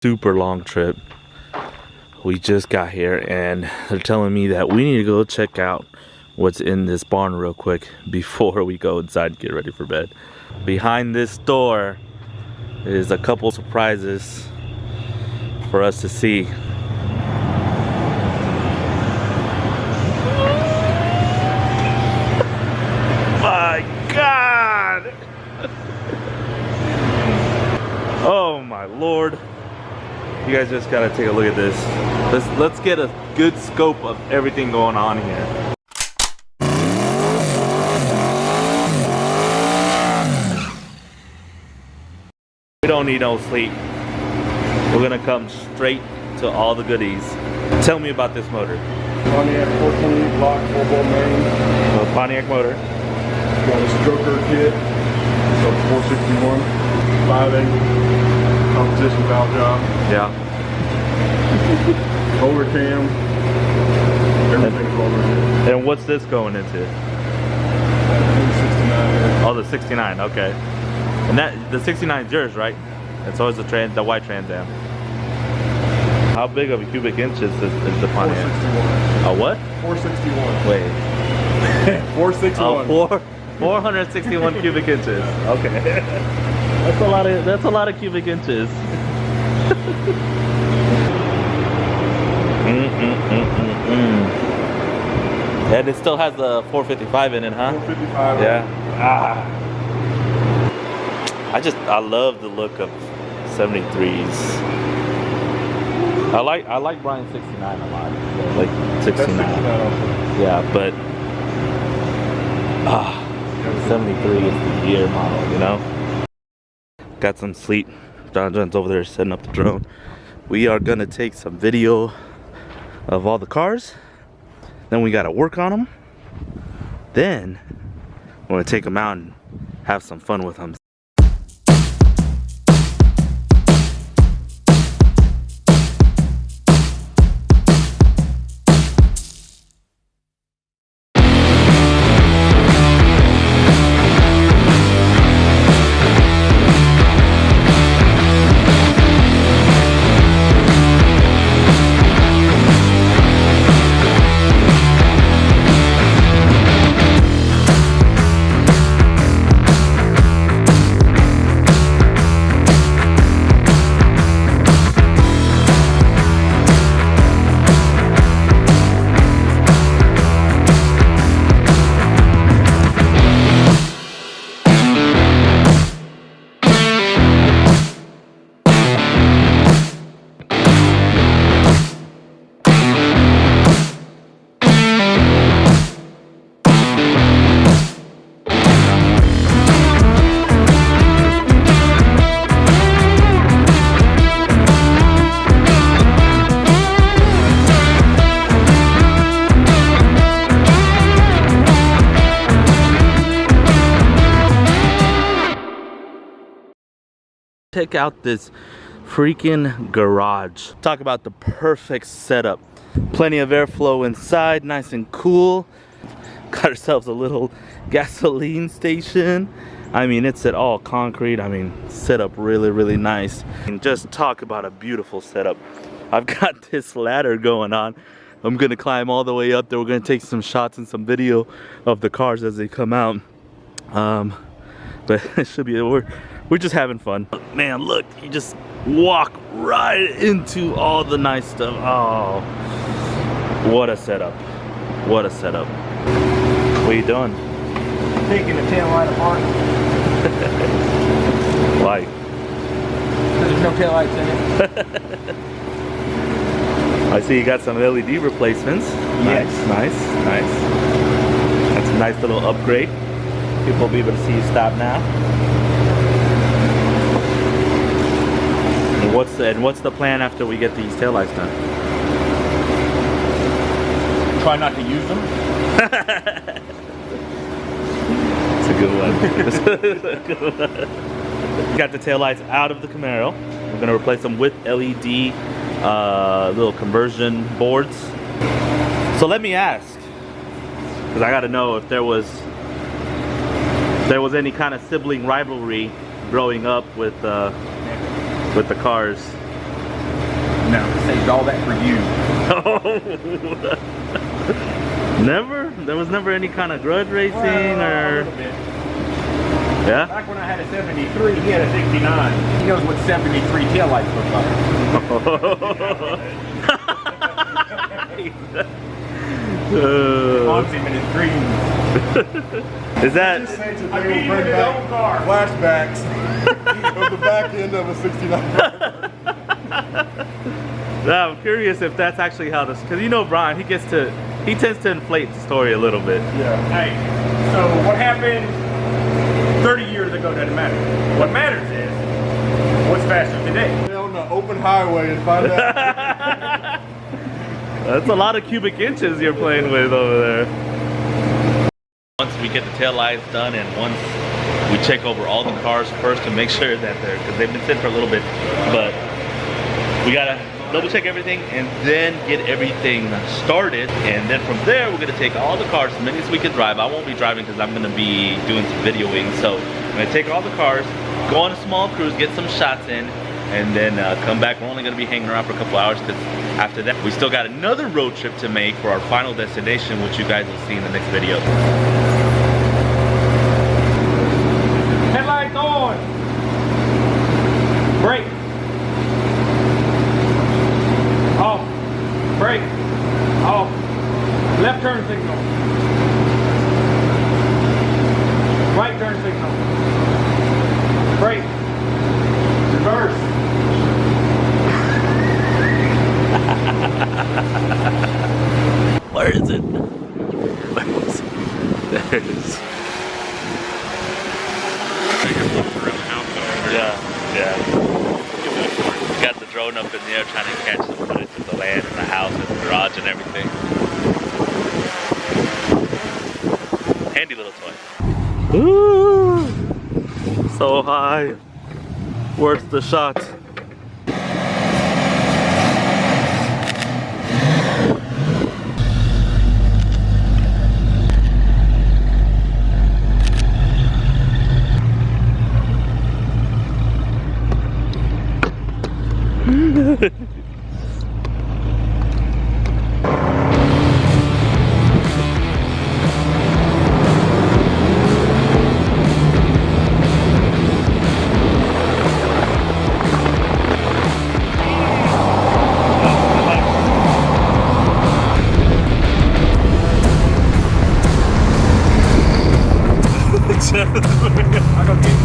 Super long trip. We just got here and they're telling me that we need to go check out what's in this barn real quick before we go inside and get ready for bed. Behind this door is a couple surprises for us to see. My God! Oh my Lord. You guys just gotta take a look at this. Let's get a good scope of everything going on here. We don't need no sleep. We're gonna come straight to all the goodies. Tell me about this motor. Pontiac 14 block 4-bolt main. A Pontiac motor. Got a stroker kit. So 461. 5/8 competition valve job. Yeah. Roller cam. Everything's roller cam. And what's this going into? 69. Oh, the 69. Okay. And that the 69 is yours, right? And so is the white Trans Am. How big of a cubic inches is the Pontiac? 461. A what? 461. Wait. 461. Oh, 461 cubic inches. Okay. That's a lot of cubic inches. And it still has the 455 in it, huh? 455. Yeah. I love the look of 73s. I like Brian's 69 a lot. Like 69. Yeah, but 73 is the year model, you know? Got some sleep. John's over there setting up the drone. We are gonna take some video of all the cars. Then we gotta work on them. Then we're gonna take them out and have some fun with them. Check out this freaking garage. Talk about the perfect setup. Plenty of airflow inside, nice and cool. Got ourselves a little gasoline station. I mean, it's at all concrete. I mean, set up really nice. And just talk about a beautiful setup. I've got this ladder going on. I'm gonna climb all the way up there. We're gonna take some shots and some video of the cars as they come out. But it should be, we're just having fun. Man, look, you just walk right into all the nice stuff. Oh, what a setup. What a setup. What are you doing? Taking the tail light apart. Why? There's no tail lights in it. I see you got some LED replacements. Yes. Nice. That's a nice little upgrade. People will be able to see you stop now. And what's the plan after we get these taillights done? Try not to use them. It's a good one. Got the taillights out of the Camaro. We're gonna replace them with LED little conversion boards. So let me ask, because I got to know if there was any kind of sibling rivalry growing up with the cars. No, saved all that for you. Never? There was never any kind of grudge racing A or... little bit. Yeah? Back when I had a 73, he had a 69. He knows what 73 taillights look like. Haunts him in his dreams. Is that... Just say to I beat him bring in his back own car. flashbacks of the back end of a 69. Yeah, I'm curious if that's actually how this... Because you know Brian, he tends to inflate the story a little bit. Yeah. Hey, so what happened 30 years ago doesn't matter. What matters is what's faster today. Get on the open highway and find out. That's a lot of cubic inches you're playing with over there. Once we get the tail lights done and once we check over all the cars first to make sure that they're, because they've been sitting for a little bit, but we gotta double check everything and then get everything started. And then from there, we're gonna take all the cars, as many as we can drive. I won't be driving because I'm gonna be doing some videoing. So I'm gonna take all the cars, go on a small cruise, get some shots in, and then come back. We're only gonna be hanging around for a couple hours because after that, we still got another road trip to make for our final destination, which you guys will see in the next video. Headlights on. Brake. Off. Brake. Off. Left turn signal. Right turn signal. Brake. Reverse. Where is it? Where is it? There it is. Yeah, yeah. Got the drone up in the air trying to catch the footage of the land and the house and the garage and everything. Handy little toy. Ooh, so high. Where's the shot? I go get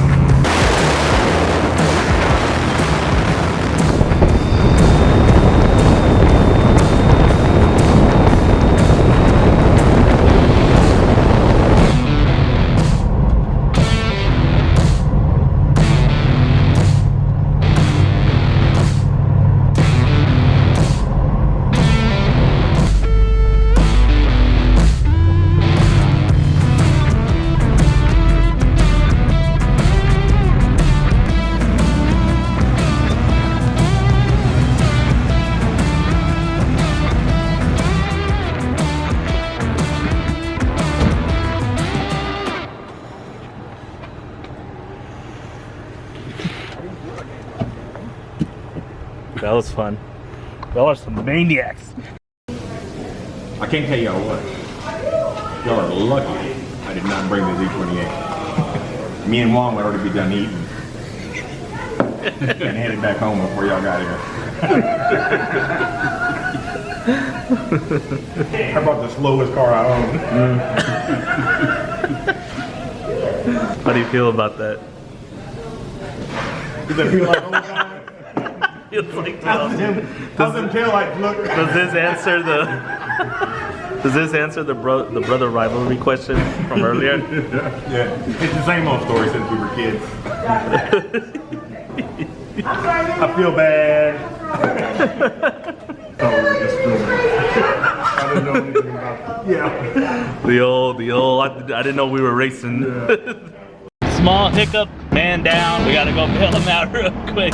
That was fun. Y'all are some maniacs. I can't tell y'all what. Y'all are lucky I did not bring the Z28. Me and Wong would already be done eating. And headed back home before y'all got here. I brought the slowest car I own. How do you feel about that? Does it feel like old time? Feels like How's them taillights look? Does this answer the brother rivalry question from earlier? Yeah, it's the same old story since we were kids. I feel bad. Oh, we were just filming. I didn't know anything about it. Yeah. The old, I didn't know we were racing. Yeah. Small hiccup, man down. We gotta go bail him out real quick.